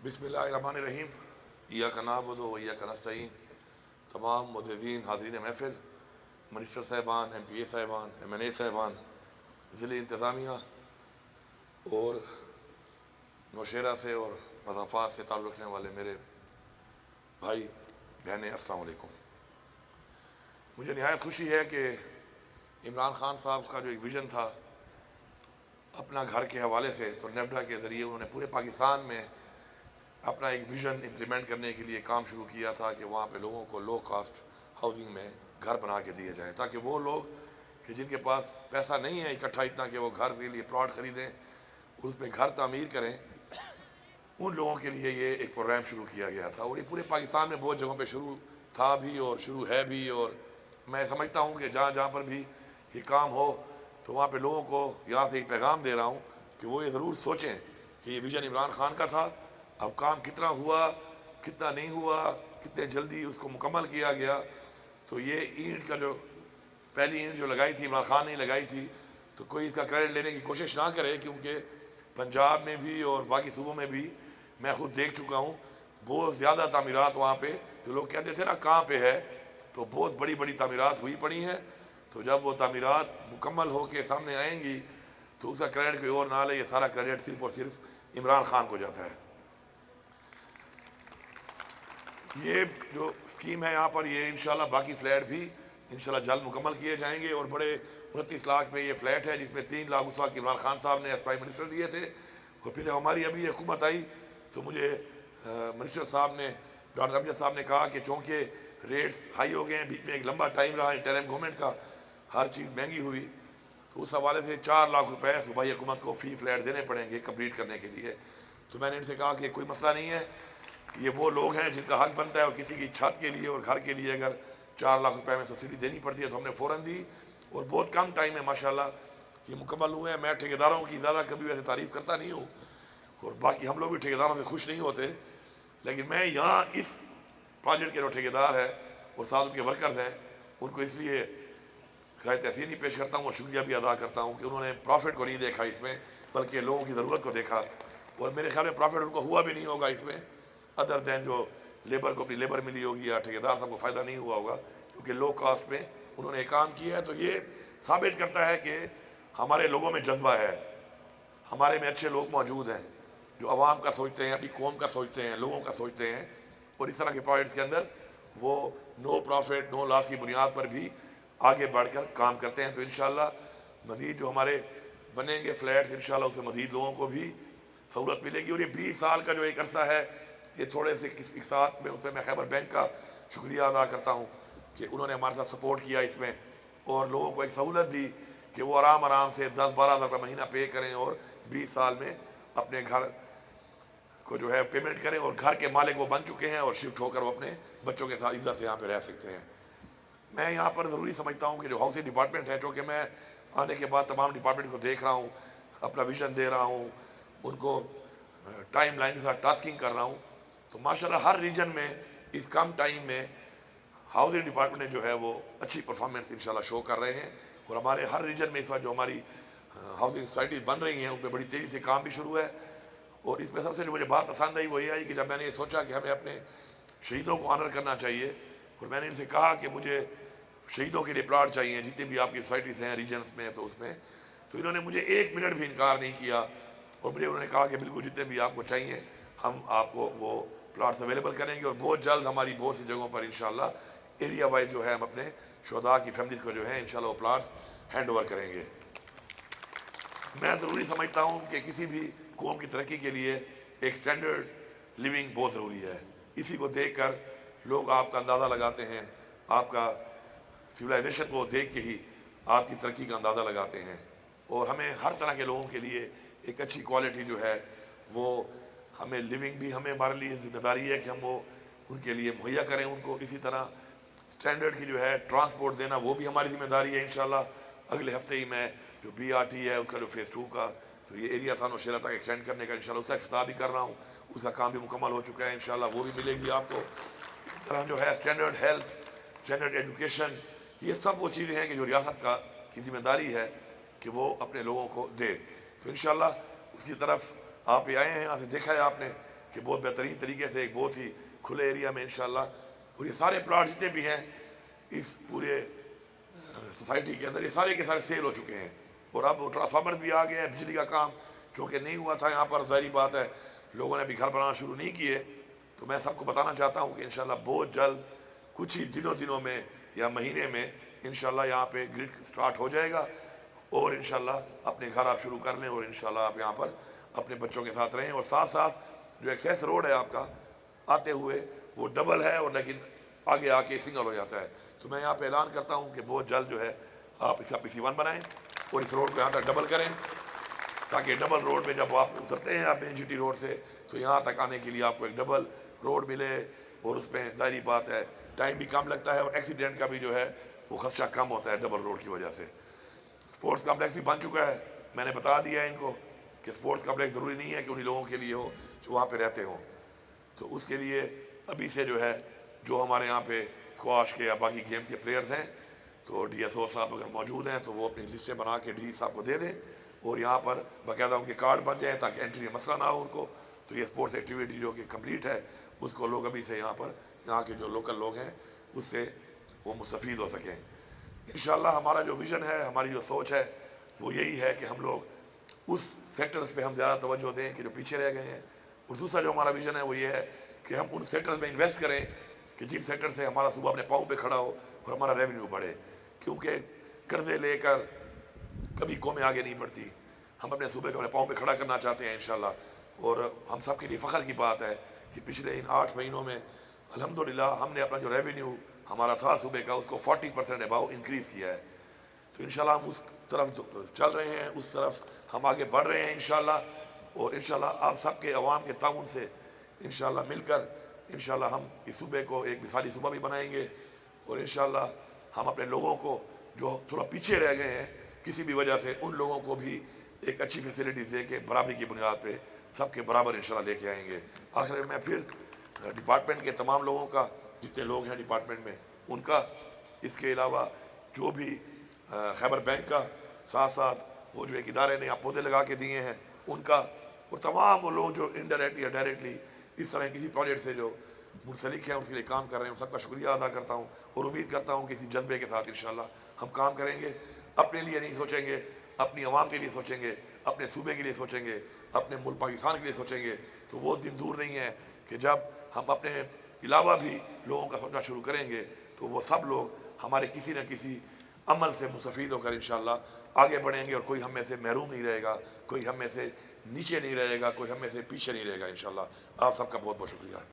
بسم اللہ الرحمن الرحیم۔ ایاک نعبد و ایاک نستعین۔ تمام معززین حاضرین محفل، منسٹر صاحبان، ایم پی اے صاحبان، ایم این اے صاحبان، ضلع انتظامیہ اور نوشہرہ سے اور مضافات سے تعلق رکھنے والے میرے بھائی بہنیں، السلام علیکم۔ مجھے نہایت خوشی ہے کہ عمران خان صاحب کا جو ایک ویژن تھا اپنا گھر کے حوالے سے، تو نیفڈا کے ذریعے انہوں نے پورے پاکستان میں اپنا ایک ویژن امپلیمنٹ کرنے کے لیے کام شروع کیا تھا کہ وہاں پہ لوگوں کو لو کاسٹ ہاؤسنگ میں گھر بنا کے دیے جائیں، تاکہ وہ لوگ کہ جن کے پاس پیسہ نہیں ہے اکٹھا اتنا کہ وہ گھر کے لیے پلاٹ خریدیں، اس پہ گھر تعمیر کریں، ان لوگوں کے لیے یہ ایک پروگرام شروع کیا گیا تھا۔ اور یہ پورے پاکستان میں بہت جگہوں پہ شروع تھا بھی اور شروع ہے بھی، اور میں سمجھتا ہوں کہ جہاں جہاں پر بھی یہ کام ہو تو وہاں پہ لوگوں کو یہاں سے ایک پیغام دے رہا ہوں کہ وہ یہ ضرور سوچیں کہ یہ ویژن عمران خان کا تھا، اب کام کتنا ہوا، کتنا نہیں ہوا، کتنے جلدی اس کو مکمل کیا گیا۔ تو یہ اینٹ کا جو پہلی اینٹ جو لگائی تھی عمران خان نے لگائی تھی، تو کوئی اس کا کریڈٹ لینے کی کوشش نہ کرے، کیونکہ پنجاب میں بھی اور باقی صوبوں میں بھی میں خود دیکھ چکا ہوں بہت زیادہ تعمیرات وہاں پہ، جو لوگ کہتے تھے نا کہاں پہ ہے، تو بہت بڑی بڑی تعمیرات ہوئی پڑی ہیں۔ تو جب وہ تعمیرات مکمل ہو کے سامنے آئیں گی تو اس کا کریڈٹ کوئی اور نہ لے، یہ سارا کریڈٹ صرف اور صرف عمران خان کو جاتا ہے۔ یہ جو اسکیم ہے یہاں پر، یہ انشاءاللہ باقی فلیٹ بھی انشاءاللہ جلد مکمل کیے جائیں گے، اور بڑے 29 لاکھ میں یہ فلیٹ ہے، جس میں 3 لاکھ اس وقت عمران خان صاحب نے ایز پرائم منسٹر دیے تھے، اور پھر جب ہماری ابھی حکومت آئی تو مجھے منسٹر صاحب نے، ڈاکٹر امجد صاحب نے کہا کہ چونکہ ریٹس ہائی ہو گئے ہیں، بیچ میں ایک لمبا ٹائم رہا انٹرم گورنمنٹ کا، ہر چیز مہنگی ہوئی، تو اس حوالے سے 4 لاکھ روپے صوبائی حکومت کو فی فلیٹ دینے پڑیں گے کمپلیٹ کرنے کے لیے۔ تو میں نے ان سے کہا کہ کوئی مسئلہ نہیں ہے، یہ وہ لوگ ہیں جن کا حق بنتا ہے، اور کسی کی چھت کے لیے اور گھر کے لیے اگر 4 لاکھ روپے میں سبسڈی دینی پڑتی ہے تو ہم نے فوراً دی، اور بہت کم ٹائم میں ماشاءاللہ یہ مکمل ہوئے ہیں۔ میں ٹھیکیداروں کی زیادہ کبھی ویسے تعریف کرتا نہیں ہوں، اور باقی ہم لوگ بھی ٹھیکیداروں سے خوش نہیں ہوتے، لیکن میں یہاں اس پروجیکٹ کے جو ٹھیکیدار ہے اور ساتھ ان کے ورکرز ہیں، ان کو اس لیے خراج تحسین ہی پیش کرتا ہوں اور شکریہ بھی ادا کرتا ہوں کہ انہوں نے پروفٹ کو نہیں دیکھا اس میں، بلکہ لوگوں کی ضرورت کو دیکھا، اور میرے خیال میں پروفٹ ان کو ہوا بھی نہیں ہوگا اس میں، ادر دین جو لیبر کو اپنی لیبر ملی ہوگی یا ٹھیکیدار صاحب کو فائدہ نہیں ہوا ہوگا، کیونکہ لو کاسٹ میں انہوں نے کام کیا ہے۔ تو یہ ثابت کرتا ہے کہ ہمارے لوگوں میں جذبہ ہے، ہمارے میں اچھے لوگ موجود ہیں جو عوام کا سوچتے ہیں، اپنی قوم کا سوچتے ہیں، لوگوں کا سوچتے ہیں، اور اس طرح کے پروجیکٹس کے اندر وہ نو پروفٹ نو لاس کی بنیاد پر بھی آگے بڑھ کر کام کرتے ہیں۔ تو انشاءاللہ مزید جو ہمارے بنیں گے فلیٹس، انشاءاللہ اس میں مزید لوگوں کو بھی سہولت ملے گی۔ اور یہ 20 سال کا جو ایک عرصہ ہے، یہ تھوڑے سے ایک ساتھ میں اس میں خیبر بینک کا شکریہ ادا کرتا ہوں کہ انہوں نے ہمارے ساتھ سپورٹ کیا اس میں، اور لوگوں کو ایک سہولت دی کہ وہ آرام سے 10-12 ہزار روپے مہینہ پے کریں اور 20 سال میں اپنے گھر کو جو ہے پیمنٹ کریں، اور گھر کے مالک وہ بن چکے ہیں، اور شفٹ ہو کر وہ اپنے بچوں کے ساتھ عزت سے یہاں پہ رہ سکتے ہیں۔ میں یہاں پر ضروری سمجھتا ہوں کہ جو ہاؤسنگ ڈپارٹمنٹ ہے، چونکہ میں آنے کے بعد تمام ڈپارٹمنٹ کو دیکھ رہا ہوں، اپنا ویژن دے رہا ہوں، ان کو ٹائم لائن کے ساتھ ٹاسکنگ کر رہا ہوں، تو ماشاءاللہ ہر ریجن میں اس کم ٹائم میں ہاؤسنگ ڈپارٹمنٹ نے جو ہے وہ اچھی پرفارمنس انشاءاللہ شو کر رہے ہیں، اور ہمارے ہر ریجن میں اس وقت جو ہماری ہاؤسنگ سوسائٹیز بن رہی ہیں ان پہ بڑی تیزی سے کام بھی شروع ہے۔ اور اس میں سب سے جو مجھے بات پسند آئی وہ یہ آئی کہ جب میں نے یہ سوچا کہ ہمیں اپنے شہیدوں کو آنر کرنا چاہیے، اور میں نے ان سے کہا کہ مجھے شہیدوں کے لیے پلاٹ چاہیے جتنے بھی آپ کی سوسائٹیز ہیں ریجنس میں، تو اس میں تو انہوں نے مجھے 1 منٹ بھی انکار نہیں کیا، اور مجھے انہوں نے کہا کہ بالکل جتنے بھی آپ کو چاہیے ہم آپ کو وہ پلاٹس اویلیبل کریں گے، اور بہت جلد ہماری بہت سی جگہوں پر انشاءاللہ ایریا وائز جو ہے ہم اپنے شہداء کی فیملیز کو جو ہے انشاءاللہ وہ پلاٹس ہینڈ اوور کریں گے۔ میں ضروری سمجھتا ہوں کہ کسی بھی قوم کی ترقی کے لیے ایک سٹینڈرڈ لیونگ بہت ضروری ہے، اسی کو دیکھ کر لوگ آپ کا اندازہ لگاتے ہیں، آپ کا سویلائزیشن کو دیکھ کے ہی آپ کی ترقی کا اندازہ لگاتے ہیں، اور ہمیں ہر طرح کے لوگوں کے لیے ایک اچھی کوالٹی جو ہے وہ ہمیں لیونگ بھی ہمارے لیے ذمہ داری ہے کہ ہم وہ ان کے لیے مہیا کریں ان کو، اسی طرح سٹینڈرڈ کی جو ہے ٹرانسپورٹ دینا وہ بھی ہماری ذمہ داری ہے۔ انشاءاللہ اگلے ہفتے ہی میں جو بی آر ٹی ہے اس کا جو فیز 2 کا تو یہ ایریا تھا نوشہرہ تک ایکسٹینڈ کرنے کا انشاءاللہ اس کا افتتاح بھی کر رہا ہوں، اس کا کام بھی مکمل ہو چکا ہے، انشاءاللہ وہ بھی ملے گی آپ کو۔ اس طرح جو ہے سٹینڈرڈ ہیلتھ، سٹینڈرڈ ایجوکیشن، یہ سب وہ چیزیں ہیں کہ جو ریاست کی ذمہ داری ہے کہ وہ اپنے لوگوں کو دے۔ تو انشاءاللہ اس کی طرف آپ یہ آئے ہیں، یہاں سے دیکھا ہے آپ نے کہ بہت بہترین طریقے سے ایک بہت ہی کھلے ایریا میں انشاءاللہ، اور یہ سارے پلاٹ جتنے بھی ہیں اس پورے سوسائٹی کے اندر، یہ سارے کے سارے سیل ہو چکے ہیں، اور اب ٹرانسفارمر بھی آ گئے ہیں، بجلی کا کام چونکہ نہیں ہوا تھا یہاں پر، ظاہری بات ہے لوگوں نے بھی گھر بنانا شروع نہیں کیے، تو میں سب کو بتانا چاہتا ہوں کہ انشاءاللہ بہت جلد کچھ ہی دنوں میں یا مہینے میں انشاءاللہ یہاں پہ گرڈ سٹارٹ ہو جائے گا، اور انشاءاللہ اپنے گھر آپ شروع کر لیں، اور انشاءاللہ آپ یہاں پر اپنے بچوں کے ساتھ رہیں، اور ساتھ ساتھ جو ایکسیس روڈ ہے آپ کا آتے ہوئے وہ ڈبل ہے، اور لیکن آگے آ کے سنگل ہو جاتا ہے، تو میں یہاں پہ اعلان کرتا ہوں کہ بہت جلد جو ہے آپ اس کا PC1 بنائیں اور اس روڈ کو یہاں تک ڈبل کریں، تاکہ ڈبل روڈ میں جب آپ اترتے ہیں آپ GT روڈ سے تو یہاں تک آنے کے لیے آپ کو ایک ڈبل روڈ ملے، اور اس میں ظاہری بات ہے ٹائم بھی کم لگتا ہے، اور ایکسیڈنٹ کا بھی جو ہے وہ خدشہ کم ہوتا ہے ڈبل روڈ کی وجہ سے۔ سپورٹس کمپلیکس بھی بن چکا ہے، میں نے بتا دیا ہے ان کو کہ سپورٹس کمپلیکس ضروری نہیں ہے کہ انہی لوگوں کے لیے ہو جو وہاں پہ رہتے ہوں، تو اس کے لیے ابھی سے جو ہے جو ہمارے یہاں پہ اسکواش کے یا باقی گیمز کے پلیئرز ہیں تو DSO صاحب اگر موجود ہیں تو وہ اپنی لسٹیں بنا کے DG صاحب کو دے دیں، اور یہاں پر باقاعدہ ان کے کارڈ بن جائیں تاکہ انٹری میں مسئلہ نہ ہو ان کو، تو یہ سپورٹس ایکٹیویٹی جو کہ کمپلیٹ ہے اس کو لوگ ابھی سے یہاں کے جو لوکل لوگ ہیں اس سے وہ مستفید ہو سکیں۔ انشاءاللہ ہمارا جو ویژن ہے، ہماری جو سوچ ہے وہ یہی ہے کہ ہم لوگ اس سیکٹرز پہ ہم زیادہ توجہ دیں کہ جو پیچھے رہ گئے ہیں، اور دوسرا جو ہمارا ویژن ہے وہ یہ ہے کہ ہم ان سیکٹرز میں انویسٹ کریں کہ جن سیکٹر سے ہمارا صوبہ اپنے پاؤں پہ کھڑا ہو اور ہمارا ریونیو بڑھے، کیونکہ قرضے لے کر کبھی قومیں آگے نہیں بڑھتی، ہم اپنے صوبے کو اپنے پاؤں پہ کھڑا کرنا چاہتے ہیں انشاءاللہ، اور ہم سب کے لیے فخر کی بات ہے کہ پچھلے ان 8 مہینوں میں الحمدللہ ہم نے اپنا جو ریونیو ہمارا تھا صوبے کا اس کو 40% اباؤ انکریز کیا ہے، تو انشاءاللہ ہم اس طرف چل رہے ہیں، اس طرف ہم آگے بڑھ رہے ہیں انشاءاللہ، اور انشاءاللہ آپ سب کے عوام کے تعاون سے انشاءاللہ مل کر انشاءاللہ ہم اس صوبے کو ایک مثالی صوبہ بھی بنائیں گے، اور انشاءاللہ ہم اپنے لوگوں کو جو تھوڑا پیچھے رہ گئے ہیں کسی بھی وجہ سے ان لوگوں کو بھی ایک اچھی فیسلٹیز دے کے برابری کی بنیاد پہ سب کے برابر انشاءاللہ لے کے آئیں گے۔ آخر میں پھر ڈپارٹمنٹ کے تمام لوگوں کا، جتنے لوگ ہیں ڈپارٹمنٹ میں ان کا، اس کے علاوہ جو بھی خیبر بینک کا، ساتھ ساتھ وہ جو ایک ادارے نے آپ پودے لگا کے دیے ہیں ان کا، اور تمام وہ لوگ جو انڈائریکٹلی یا ڈائریکٹلی اس طرح کسی پروجیکٹ سے جو منسلک ہیں اس کے لیے کام کر رہے ہیں، ان سب کا شکریہ ادا کرتا ہوں، اور امید کرتا ہوں کہ اسی جذبے کے ساتھ انشاءاللہ ہم کام کریں گے، اپنے لیے نہیں سوچیں گے، اپنی عوام کے لیے سوچیں گے، اپنے صوبے کے لیے سوچیں گے، اپنے ملک پاکستان کے لیے سوچیں گے، تو وہ دن دور نہیں ہے کہ جب ہم اپنے علاوہ بھی لوگوں کا سوچنا شروع کریں گے تو وہ سب لوگ ہمارے کسی نہ کسی عمل سے مستفید ہو کر انشاءاللہ آگے بڑھیں گے، اور کوئی ہم میں سے محروم نہیں رہے گا، کوئی ہم میں سے نیچے نہیں رہے گا، کوئی ہم میں سے پیچھے نہیں رہے گا انشاءاللہ۔ آپ سب کا بہت بہت شکریہ۔